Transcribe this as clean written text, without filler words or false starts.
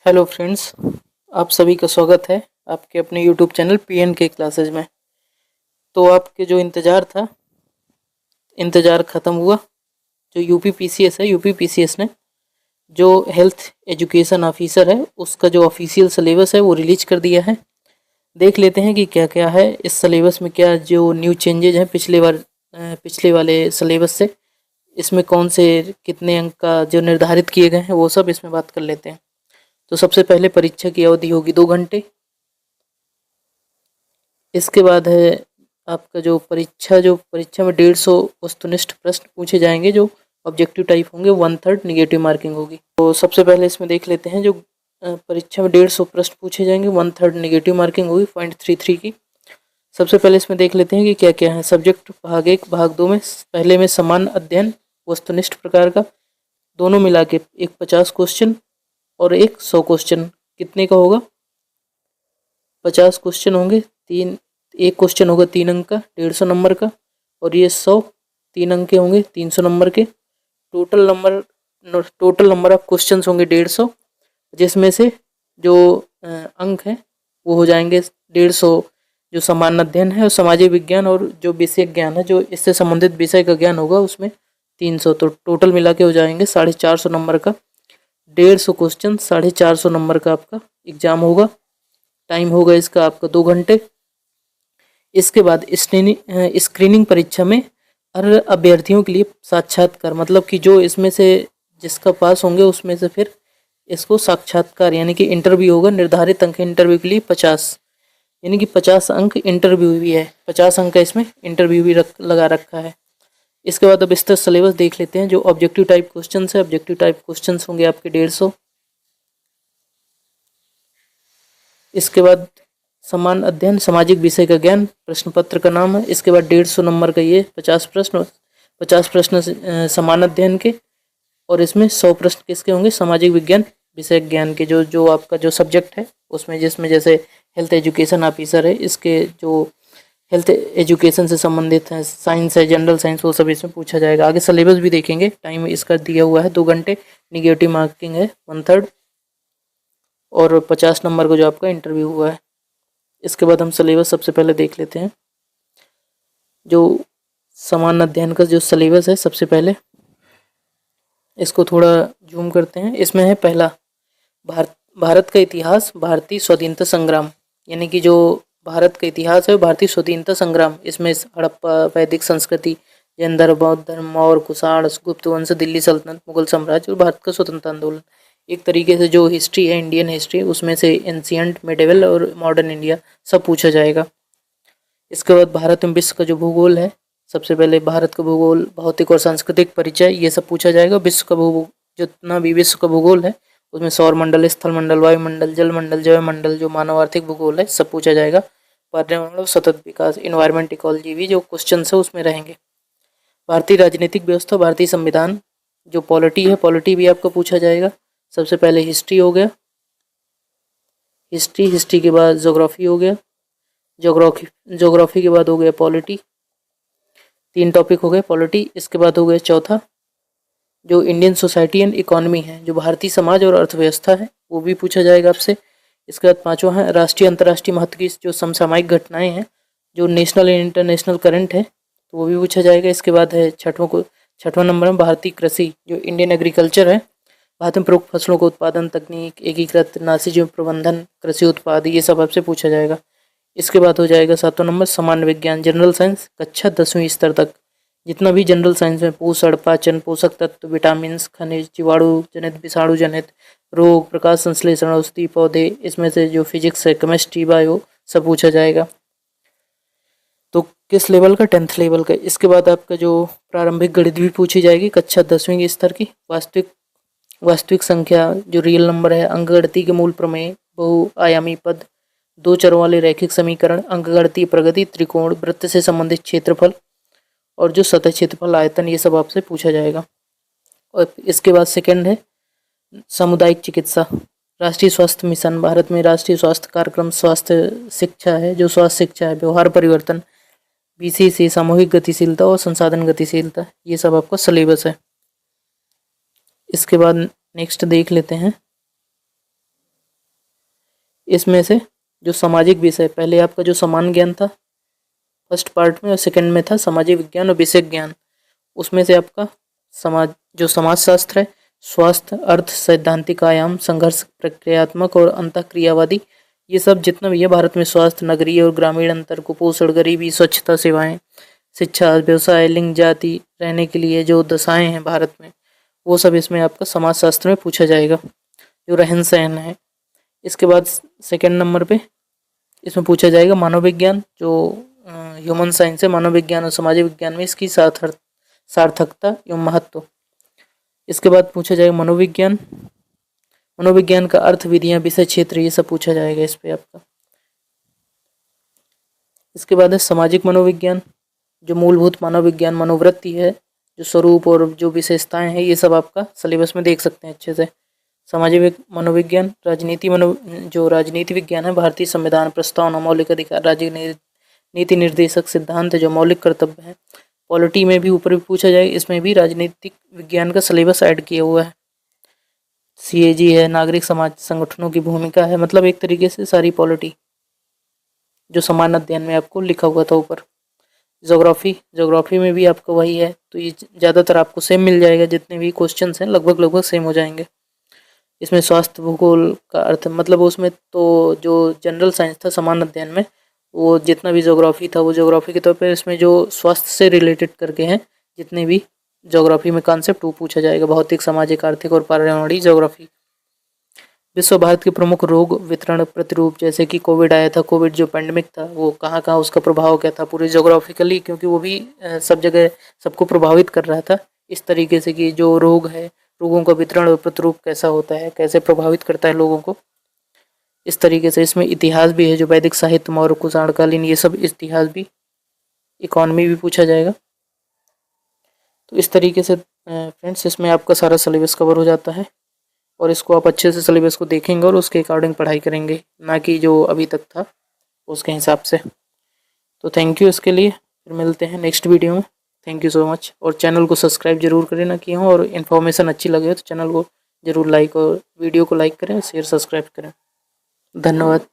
Hello friends, आप सभी का स्वागत है आपके अपने यूट्यूब चैनल पीएन के क्लासेज में। तो आपके जो इंतज़ार ख़त्म हुआ। जो यूपी पीसीएस है, यूपी पीसीएस ने जो हेल्थ एजुकेशन ऑफिसर है उसका जो ऑफिशियल सिलेबस है वो रिलीज कर दिया है। देख लेते हैं कि क्या क्या है इस सिलेबस में, क्या जो न्यू चेंजेज हैं पिछले वाले सिलेबस से। इसमें कौन से कितने अंक का जो निर्धारित किए गए हैं वो सब इसमें बात कर लेते हैं। तो सबसे पहले परीक्षा की अवधि होगी 2 घंटे। इसके बाद है आपका जो परीक्षा में 150 वस्तुनिष्ठ प्रश्न पूछे जाएंगे जो ऑब्जेक्टिव टाइप होंगे। 1/3 निगेटिव मार्किंग होगी। तो सबसे पहले इसमें देख लेते हैं जो परीक्षा में 150 प्रश्न पूछे जाएंगे, 1/3 निगेटिव मार्किंग होगी 0.33 की। सबसे पहले इसमें देख लेते हैं कि क्या क्या है। सब्जेक्ट भाग 1 भाग 2 में पहले में समान अध्ययन वस्तुनिष्ठ प्रकार का, दोनों मिला के एक 50 क्वेश्चन और एक 100 क्वेश्चन। कितने का होगा? 50 क्वेश्चन होंगे। एक क्वेश्चन होगा 3 अंक का 150 नंबर का, और ये 100 3 अंक के होंगे 300 नंबर के। टोटल नंबर ऑफ क्वेश्चन होंगे 150, जिसमें से जो अंक हैं वो हो जाएंगे 150 जो सामान्य अध्ययन है और सामाजिक विज्ञान, और जो विषय ज्ञान है जो इससे संबंधित विषय का ज्ञान होगा उसमें 300। तो टोटल मिला के हो जाएंगे 450 नंबर का। 150 क्वेश्चन 450 नंबर का आपका एग्जाम होगा। टाइम होगा इसका आपका 2 घंटे। इसके बाद स्क्रीनिंग परीक्षा में हर अभ्यर्थियों के लिए साक्षात्कार, मतलब कि जो इसमें से जिसका पास होंगे उसमें से फिर इसको साक्षात्कार यानी कि इंटरव्यू होगा। निर्धारित अंक इंटरव्यू के लिए 50, यानी कि 50 अंक इंटरव्यू भी है, 50 अंक का इसमें इंटरव्यू भी लगा रखा है। इसके बाद अब विस्तृत सिलेबस देख लेते हैं। जो ऑब्जेक्टिव टाइप क्वेश्चन है, ऑब्जेक्टिव टाइप क्वेश्चन होंगे आपके 150। इसके बाद समान अध्ययन सामाजिक विषय का ज्ञान प्रश्न पत्र का नाम है। इसके बाद 150 नंबर का ये 50 प्रश्न समान अध्ययन के, और इसमें 100 प्रश्न किसके होंगे? सामाजिक विज्ञान विषय ज्ञान के। जो जो आपका जो सब्जेक्ट है उसमें, जिसमें जैसे हेल्थ एजुकेशन ऑफिसर है, इसके जो हेल्थ एजुकेशन से संबंधित है, साइंस है, जनरल साइंस, वो सब इसमें पूछा जाएगा। आगे सिलेबस भी देखेंगे। टाइम इसका दिया हुआ है 2 घंटे। निगेटिव मार्किंग है 1/3, और 50 नंबर का जो आपका इंटरव्यू हुआ है। इसके बाद हम सिलेबस सबसे पहले देख लेते हैं। जो समान अध्ययन का जो सिलेबस है, सबसे पहले इसको थोड़ा जूम करते हैं। इसमें है पहला भारत का इतिहास, भारतीय स्वाधीनता संग्राम, यानी कि जो भारत का इतिहास है भारतीय स्वाधीनता संग्राम। इसमें हड़प्पा, वैदिक संस्कृति, जैन धर्म, बौद्ध धर्म, मौर्य, कुषाण, गुप्त वंश, दिल्ली सल्तनत, मुगल साम्राज्य और भारत का स्वतंत्रता आंदोलन। एक तरीके से जो हिस्ट्री है, इंडियन हिस्ट्री, उसमें से एंशियंट, मिडिवल और मॉडर्न इंडिया सब पूछा जाएगा। इसके बाद भारत एवं विश्व का जो भूगोल है, सबसे पहले भारत का भूगोल, भौतिक और सांस्कृतिक परिचय, ये सब पूछा जाएगा। विश्व का भूगोल, जितना भी विश्व का भूगोल है उसमें सौर मंडल, स्थल मंडल, वायुमंडल, जल मंडल, जैव मंडल, जो मानव आर्थिक भूगोल है, सब पूछा जाएगा। पर्यावरण और सतत विकास, इन्वायरमेंट इकोलॉजी भी जो क्वेश्चन है उसमें रहेंगे। भारतीय राजनीतिक व्यवस्था, भारतीय संविधान, जो पॉलिटी है, पॉलिटी भी आपको पूछा जाएगा। सबसे पहले हिस्ट्री हो गया, हिस्ट्री के बाद ज्योग्राफी हो गया, ज्योग्राफी के बाद हो गया पॉलिटी। 3 टॉपिक हो गए पॉलिटी। इसके बाद हो गया चौथा जो इंडियन सोसाइटी एंड इकोनॉमी है, जो भारतीय समाज और अर्थव्यवस्था है, वो भी पूछा जाएगा आपसे। इसके बाद 5वां है राष्ट्रीय अंतर्राष्ट्रीय महत्व की जो समसामयिक घटनाएं हैं, जो नेशनल एंड इंटरनेशनल करंट है, तो वो भी पूछा जाएगा। इसके बाद है 6वां नंबर में भारतीय कृषि, जो इंडियन एग्रीकल्चर है, भारत में प्रमुख फसलों को उत्पादन, तकनीक, एकीकृत नासिज प्रबंधन, कृषि उत्पाद, ये सब आपसे पूछा जाएगा। इसके बाद हो जाएगा 7वां नंबर सामान्य विज्ञान, जनरल साइंस, कक्षा 10वीं स्तर तक, जितना भी जनरल साइंस में पोषण, पाचन, पोषक तत्व, विटामिन, खनिज, जीवाणु जनित, विषाणु जनित रोग, प्रकाश संश्लेषण, औषधि, पौधे, इसमें से जो फिजिक्स है, केमिस्ट्री, बायो, सब पूछा जाएगा। तो किस लेवल का? 10th लेवल का। इसके बाद आपका जो प्रारंभिक गणित भी पूछी जाएगी, कक्षा 10वीं स्तर की। वास्तविक संख्या, जो रियल नंबर है, अंकगणिती के मूल प्रमेय, बहुआयामी पद, 2 चरों वाले रैखिक समीकरण, अंकगणितीय प्रगति, त्रिकोण, वृत्त से संबंधित क्षेत्रफल, और जो सतह क्षेत्रफल, आयतन, ये सब आपसे पूछा जाएगा। और इसके बाद सेकंड है सामुदायिक चिकित्सा, राष्ट्रीय स्वास्थ्य मिशन, भारत में राष्ट्रीय स्वास्थ्य कार्यक्रम, स्वास्थ्य शिक्षा है, जो स्वास्थ्य शिक्षा है, व्यवहार परिवर्तन, बीसीसी, सामूहिक गतिशीलता और संसाधन गतिशीलता, ये सब आपका सिलेबस है। इसके बाद नेक्स्ट देख लेते हैं इसमें से जो सामाजिक विषय, पहले आपका जो समान ज्ञान था फर्स्ट पार्ट में और सेकंड में था सामाजिक विज्ञान और विषय ज्ञान, उसमें से आपका जो समाजशास्त्र है, स्वास्थ्य, अर्थ, सैद्धांतिक आयाम, संघर्ष प्रक्रियात्मक और अंतःक्रियावादी, ये सब जितना भी है भारत में स्वास्थ्य, नगरीय और ग्रामीण अंतर, कुपोषण, गरीबी, स्वच्छता सेवाएं, शिक्षा, व्यवसाय, लिंग, जाति, रहने के लिए जो दशाएं हैं भारत में, वो सब इसमें आपका समाजशास्त्र में पूछा जाएगा, जो रहन सहन है। इसके बाद सेकंड नंबर पे इसमें पूछा जाएगा मानव विज्ञान, जो ह्यूमन साइंस है, मानव विज्ञान और सामाजिक विज्ञान में इसकी सार्थकता एवं महत्व। इसके बाद पूछा जाएगा मनोविज्ञान, मनोविज्ञान का अर्थ, विधियां, विषय क्षेत्र, ये सब पूछा जाएगा इस पे आपका। इसके बाद है सामाजिक मनोविज्ञान, जो मूलभूत मानव विज्ञान, मनोवृत्ति है, जो स्वरूप और जो विशेषताएं हैं, ये सब आपका सिलेबस में देख सकते हैं अच्छे से। सामाजिक मनोविज्ञान, जो राजनीति विज्ञान है, भारतीय संविधान, प्रस्तावना, मौलिक अधिकार, नीति निर्देशक सिद्धांत है, जो मौलिक कर्तव्य है। पॉलिटी में भी ऊपर भी पूछा जाए, इसमें भी राजनीतिक विज्ञान का सिलेबस ऐड किया हुआ है। CAG है, नागरिक समाज संगठनों की भूमिका है, मतलब एक तरीके से सारी पॉलिटी जो समान अध्ययन में आपको लिखा हुआ था ऊपर। ज्योग्राफी में भी आपको वही है, तो ये ज़्यादातर आपको सेम मिल जाएगा, जितने भी क्वेश्चंस हैं लगभग सेम हो जाएंगे। इसमें स्वास्थ्य भूगोल का अर्थ, मतलब उसमें तो जो जनरल साइंस था समान अध्ययन में, वो जितना भी ज्योग्राफी था वो ज्योग्राफी के तौर पर, इसमें जो स्वास्थ्य से रिलेटेड करके हैं जितने भी ज्योग्राफी में कॉन्सेप्ट, वो पूछा जाएगा। भौतिक, सामाजिक, आर्थिक और पर्यावरणीय ज्योग्राफी। विश्व भारत के प्रमुख रोग वितरण प्रतिरूप, जैसे कि कोविड आया था, कोविड जो पेंडेमिक था वो कहाँ कहाँ उसका प्रभाव क्या था पूरे ज्योग्राफिकली, क्योंकि वो भी सब जगह सबको प्रभावित कर रहा था, इस तरीके से कि जो रोग है, रोगों का वितरण और प्रतिरूप कैसा होता है, कैसे प्रभावित करता है लोगों को, इस तरीके से। इसमें इतिहास भी है, जो वैदिक साहित्य, मौर्य, कुषाणकालीन, ये सब इतिहास भी, इकोनॉमी भी पूछा जाएगा। तो इस तरीके से फ्रेंड्स इसमें आपका सारा सिलेबस कवर हो जाता है, और इसको आप अच्छे से सिलेबस को देखेंगे और उसके अकॉर्डिंग पढ़ाई करेंगे, ना कि जो अभी तक था उसके हिसाब से। तो थैंक यू इसके लिए, फिर मिलते हैं नेक्स्ट वीडियो में। थैंक यू सो मच, और चैनल को सब्सक्राइब जरूर करें ना किए हों, और इन्फॉर्मेशन अच्छी लगे तो चैनल को जरूर लाइक और वीडियो को लाइक करें, शेयर, सब्सक्राइब करें। धन्यवाद।